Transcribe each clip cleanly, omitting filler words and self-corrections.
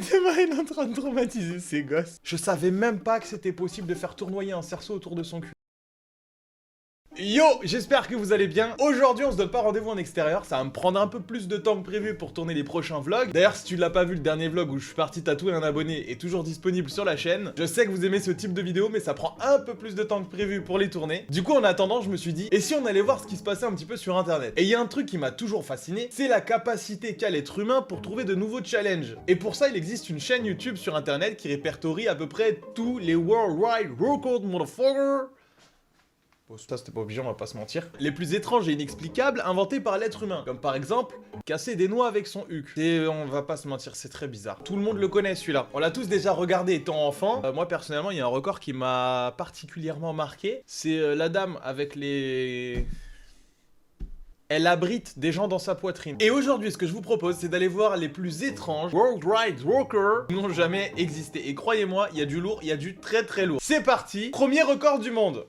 C'était Marine en train de traumatiser ses gosses. Je savais même pas que c'était possible de faire tournoyer un cerceau autour de son cul. Yo, j'espère que vous allez bien. Aujourd'hui, on se donne pas rendez-vous en extérieur. Ça va me prendre un peu plus de temps que prévu pour tourner les prochains vlogs. D'ailleurs, si tu l'as pas vu, le dernier vlog où je suis parti tatouer un abonné est toujours disponible sur la chaîne. Je sais que vous aimez ce type de vidéo, mais ça prend un peu plus de temps que prévu pour les tourner. Du coup, en attendant, je me suis dit, et si on allait voir ce qui se passait un petit peu sur internet? Et il y a un truc qui m'a toujours fasciné, c'est la capacité qu'a l'être humain pour trouver de nouveaux challenges. Et pour ça, il existe une chaîne YouTube sur internet qui répertorie à peu près tous les Worldwide Record Motherfucker. Ça c'était pas obligé, on va pas se mentir. Les plus étranges et inexplicables inventés par l'être humain. Comme par exemple, casser des noix avec son huc. Et on va pas se mentir, c'est très bizarre. Tout le monde le connaît celui-là. On l'a tous déjà regardé étant enfant. Moi personnellement, il y a un record qui m'a particulièrement marqué. C'est la dame avec les... Elle abrite des gens dans sa poitrine. Et aujourd'hui, ce que je vous propose, c'est d'aller voir les plus étranges Worldwide Records qui n'ont jamais existé. Et croyez-moi, il y a du lourd, il y a du très très lourd. C'est parti, premier record du monde.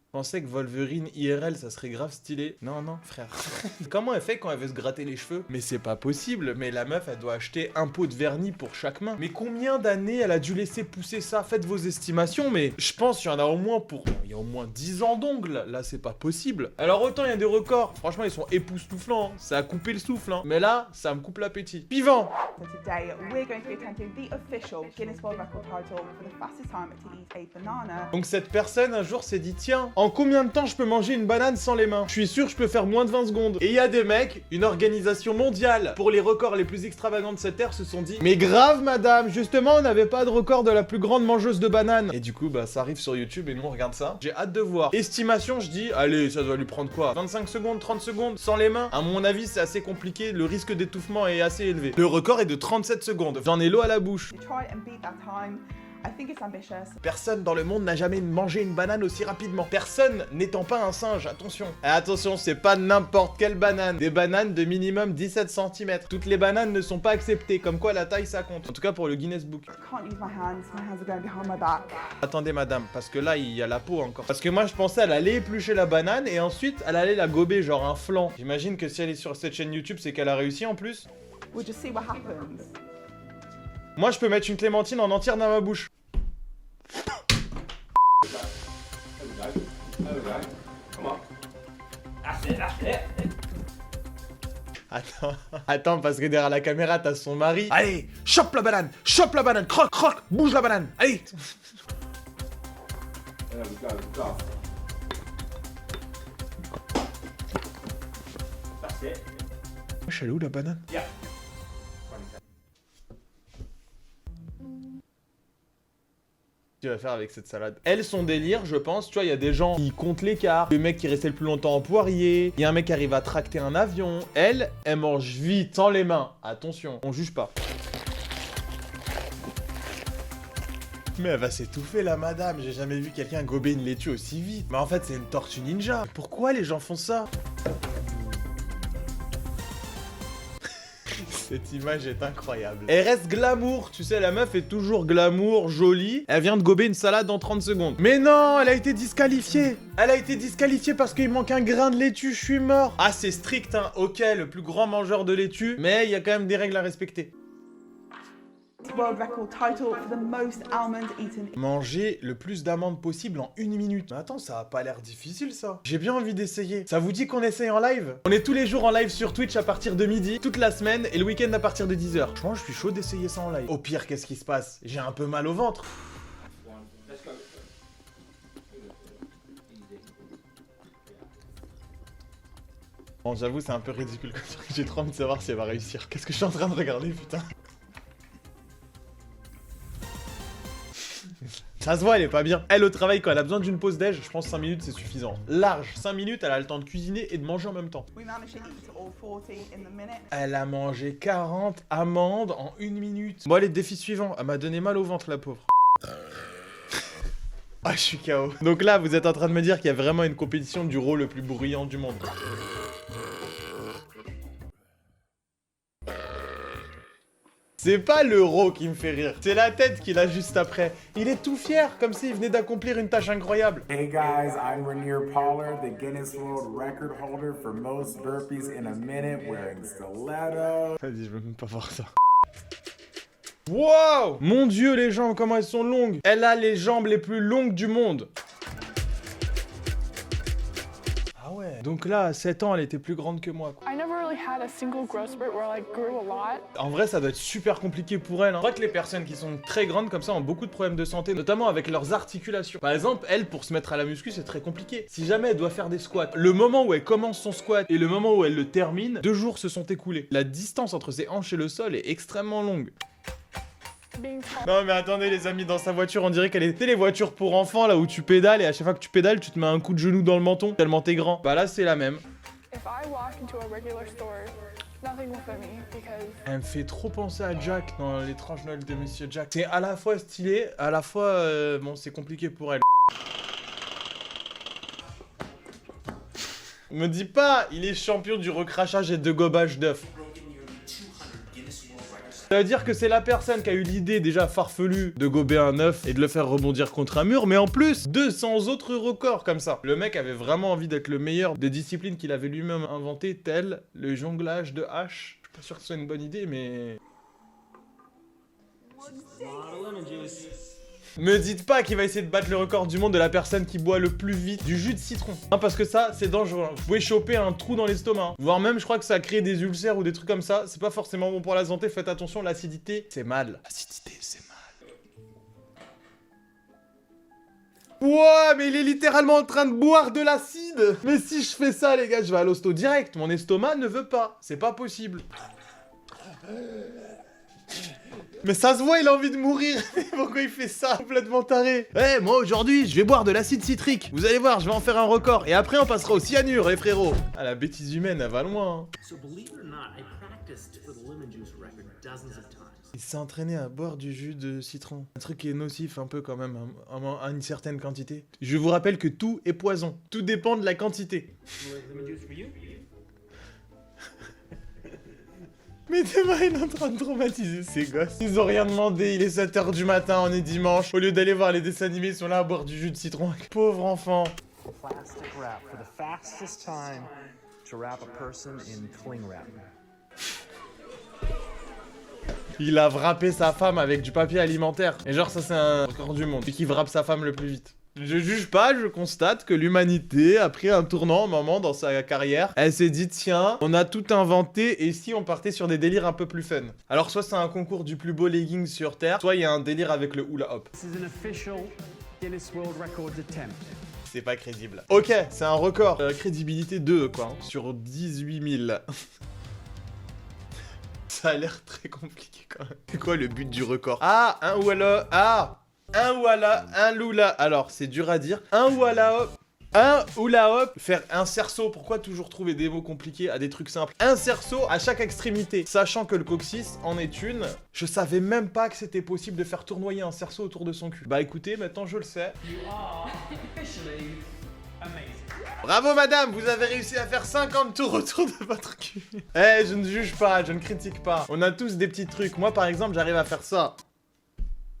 Je pensais que Wolverine IRL ça serait grave stylé. Non, non, frère. Comment elle fait quand elle veut se gratter les cheveux? Mais c'est pas possible. Mais la meuf, elle doit acheter un pot de vernis pour chaque main. Mais combien d'années elle a dû laisser pousser ça? Faites vos estimations, mais je pense qu'il y en a au moins pour... Il y a au moins 10 ans d'ongles. Là, c'est pas possible. Alors autant il y a des records. Franchement, ils sont époustouflants. Ça a coupé le souffle. Mais là, ça me coupe l'appétit. Suivant. So today we're going to be attempting the official Guinness World Record title for the fastest time to eat a banana. Donc cette personne un jour s'est dit tiens, en combien de temps je peux manger une banane sans les mains? Je suis sûr que je peux faire moins de 20 secondes. Et il y a des mecs, une organisation mondiale pour les records les plus extravagants de cette ère se sont dit mais grave madame, justement on n'avait pas de record de la plus grande mangeuse de bananes. Et du coup bah ça arrive sur YouTube et nous on regarde ça. J'ai hâte de voir. Estimation, je dis allez ça doit lui prendre quoi? 25 secondes, 30 secondes sans les mains? À mon avis c'est assez compliqué, le risque d'étouffement est assez élevé. Le record est de 37 secondes. J'en ai l'eau à la bouche. To try and beat that time, I think it's ambitious. Personne dans le monde n'a jamais mangé une banane aussi rapidement. Personne n'étant pas un singe, attention. Et attention, c'est pas n'importe quelle banane. Des bananes de minimum 17 cm. Toutes les bananes ne sont pas acceptées, comme quoi la taille ça compte. En tout cas pour le Guinness Book. I can't use my hands are going behind my back. Attendez madame, parce que là il y a la peau encore. Parce que moi je pensais elle allait éplucher la banane et ensuite elle allait la gober genre un flan. J'imagine que si elle est sur cette chaîne YouTube c'est qu'elle a réussi en plus. We'll just see what happens. Moi je peux mettre une clémentine en entière dans ma bouche. Attends, parce que derrière la caméra, t'as son mari. Allez, chope la banane, croque, croque, bouge la banane, allez. Wesh, elle est où la banane? Tu vas faire avec cette salade. Elle, son délire, je pense, tu vois, il y a des gens qui comptent l'écart, le mec qui restait le plus longtemps en poirier, il y a un mec qui arrive à tracter un avion. Elle mange vite, sans les mains. Attention, on juge pas. Mais elle va s'étouffer la madame, j'ai jamais vu quelqu'un gober une laitue aussi vite. Mais en fait, c'est une tortue ninja. Pourquoi les gens font ça? Cette image est incroyable. Elle reste glamour, tu sais, la meuf est toujours glamour, jolie. Elle vient de gober une salade en 30 secondes. Mais non, elle a été disqualifiée. Elle a été disqualifiée parce qu'il manque un grain de laitue, je suis mort. Ah, c'est strict, hein. Ok, le plus grand mangeur de laitue, mais il y a quand même des règles à respecter. World record title for the most almonds eaten. Manger le plus d'amandes possible en 1 minute. Mais attends, ça a pas l'air difficile ça. J'ai bien envie d'essayer. Ça vous dit qu'on essaye en live? On est tous les jours en live sur Twitch à partir de midi, toute la semaine, et le week-end à partir de 10h. Franchement, je suis chaud d'essayer ça en live. Au pire, qu'est-ce qui se passe? J'ai un peu mal au ventre. Bon, j'avoue, c'est un peu ridicule comme truc. J'ai trop envie de savoir si elle va réussir. Qu'est-ce que je suis en train de regarder, putain? Ça se voit, elle est pas bien. Elle, au travail, quand elle a besoin d'une pause déj, je pense 5 minutes, c'est suffisant. Large, 5 minutes, elle a le temps de cuisiner et de manger en même temps. We managed to eat all 40 in the minute. Elle a mangé 40 amandes en 1 minute. Bon, allez, défi suivant. Elle m'a donné mal au ventre, la pauvre. Ah, je suis KO. Donc là, vous êtes en train de me dire qu'il y a vraiment une compétition du rôle le plus bruyant du monde. C'est pas l'euro qui me fait rire, c'est la tête qu'il a juste après. Il est tout fier, comme s'il venait d'accomplir une tâche incroyable. Hey guys, I'm Rainier Pollard, the Guinness World Record holder for most burpees in a minute wearing stilettos. Vas-y, je veux même pas voir ça. Wow! Mon dieu, les jambes, comment elles sont longues! Elle a les jambes les plus longues du monde! Ah ouais. Donc là, à 7 ans, elle était plus grande que moi, quoi. I never really had a single growth spurt where I grew a lot. En vrai, ça doit être super compliqué pour elle. Hein. Je crois que les personnes qui sont très grandes comme ça ont beaucoup de problèmes de santé, notamment avec leurs articulations. Par exemple, elle, pour se mettre à la muscu, c'est très compliqué. Si jamais elle doit faire des squats, le moment où elle commence son squat et le moment où elle le termine, 2 jours se sont écoulés. La distance entre ses hanches et le sol est extrêmement longue. Non mais attendez les amis, dans sa voiture on dirait qu'elle était les voitures pour enfants là où tu pédales et à chaque fois que tu pédales tu te mets un coup de genou dans le menton tellement t'es grand. Bah là c'est la même. If I walk into a regular store, nothing will fit me because Elle me fait trop penser à Jack dans l'étrange Noël de Monsieur Jack. C'est à la fois stylé, à la fois bon c'est compliqué pour elle. Me dis pas, il est champion du recrachage et de gobage d'œufs. Ça veut dire que c'est la personne qui a eu l'idée déjà farfelue de gober un œuf et de le faire rebondir contre un mur, mais en plus, 200 autres records comme ça. Le mec avait vraiment envie d'être le meilleur des disciplines qu'il avait lui-même inventées, telles le jonglage de haches. Je suis pas sûr que ce soit une bonne idée, mais... Me dites pas qu'il va essayer de battre le record du monde de la personne qui boit le plus vite du jus de citron. Hein, parce que ça, c'est dangereux. Vous pouvez choper un trou dans l'estomac. Hein. Voire même, je crois que ça crée des ulcères ou des trucs comme ça. C'est pas forcément bon pour la santé. Faites attention, l'acidité, c'est mal. L'acidité, c'est mal. Ouah, mais il est littéralement en train de boire de l'acide. Mais si je fais ça, les gars, je vais à l'hosto direct. Mon estomac ne veut pas. C'est pas possible. Mais ça se voit, il a envie de mourir. Pourquoi il fait ça? Complètement taré. Eh, moi aujourd'hui, je vais boire de l'acide citrique. Vous allez voir, je vais en faire un record. Et après, on passera au cyanure, les frérots. Ah, la bêtise humaine, elle va loin. Hein. So believe it or not, I practiced for the lemon juice record dozens of times. Il s'est entraîné à boire du jus de citron. Un truc qui est nocif un peu quand même, à une certaine quantité. Je vous rappelle que tout est poison. Tout dépend de la quantité. Lemon juice for you? Mais demain, il est en train de traumatiser ces gosses. Ils ont rien demandé, il est 7 h du matin, on est dimanche. Au lieu d'aller voir les dessins animés, ils sont là à boire du jus de citron. Pauvre enfant. Plastic wrap for the fastest time to wrap a person in cling wrap. Il a wrappé sa femme avec du papier alimentaire. Et genre, ça, c'est un record du monde. Et qui wrappe sa femme le plus vite. Je juge pas, je constate que l'humanité a pris un tournant un moment dans sa carrière. Elle s'est dit, tiens, on a tout inventé et si on partait sur des délires un peu plus fun. Alors soit c'est un concours du plus beau legging sur Terre, soit il y a un délire avec le hula hop. This is an official Guinness World Records attempt. C'est pas crédible. Ok, c'est un record. Crédibilité 2, quoi, hein, sur 18 000. Ça a l'air très compliqué quand même. C'est quoi le but du record? Ah, un hula, un voilà, un lula. Alors, c'est dur à dire. Un hula hop. Un hula hop. Faire un cerceau. Pourquoi toujours trouver des mots compliqués à des trucs simples? Un cerceau à chaque extrémité. Sachant que le coccyx en est une. Je savais même pas que c'était possible de faire tournoyer un cerceau autour de son cul. Bah écoutez, maintenant je le sais. Bravo madame, vous avez réussi à faire 50 tours autour de votre cul. Eh, je ne juge pas, je ne critique pas. On a tous des petits trucs. Moi par exemple, j'arrive à faire ça.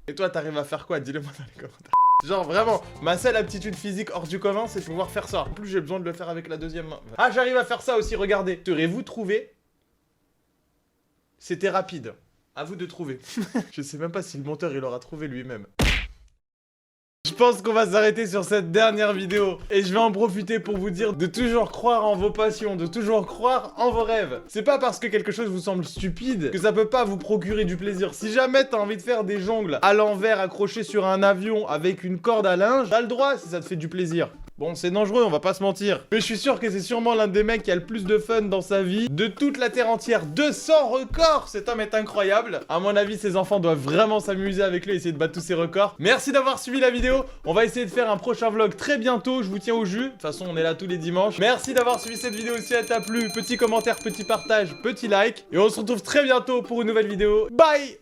Et toi, t'arrives à faire quoi? Dis-le moi dans les commentaires. Genre vraiment, ma seule aptitude physique hors du commun, c'est de pouvoir faire ça. En plus, j'ai besoin de le faire avec la deuxième main. Ah, j'arrive à faire ça aussi, regardez. Serez-vous trouvé? C'était rapide. À vous de trouver. Je sais même pas si le monteur, il aura trouvé lui-même. Je pense qu'on va s'arrêter sur cette dernière vidéo. Et je vais en profiter pour vous dire de toujours croire en vos passions, de toujours croire en vos rêves. C'est pas parce que quelque chose vous semble stupide que ça peut pas vous procurer du plaisir. Si jamais t'as envie de faire des jongles à l'envers accrochés sur un avion avec une corde à linge, t'as le droit si ça te fait du plaisir. Bon, c'est dangereux, on va pas se mentir. Mais je suis sûr que c'est sûrement l'un des mecs qui a le plus de fun dans sa vie de toute la Terre entière. 200 records! Cet homme est incroyable. À mon avis, ses enfants doivent vraiment s'amuser avec lui et essayer de battre tous ses records. Merci d'avoir suivi la vidéo. On va essayer de faire un prochain vlog très bientôt. Je vous tiens au jus. De toute façon, on est là tous les dimanches. Merci d'avoir suivi cette vidéo si elle t'a plu. Petit commentaire, petit partage, petit like. Et on se retrouve très bientôt pour une nouvelle vidéo. Bye!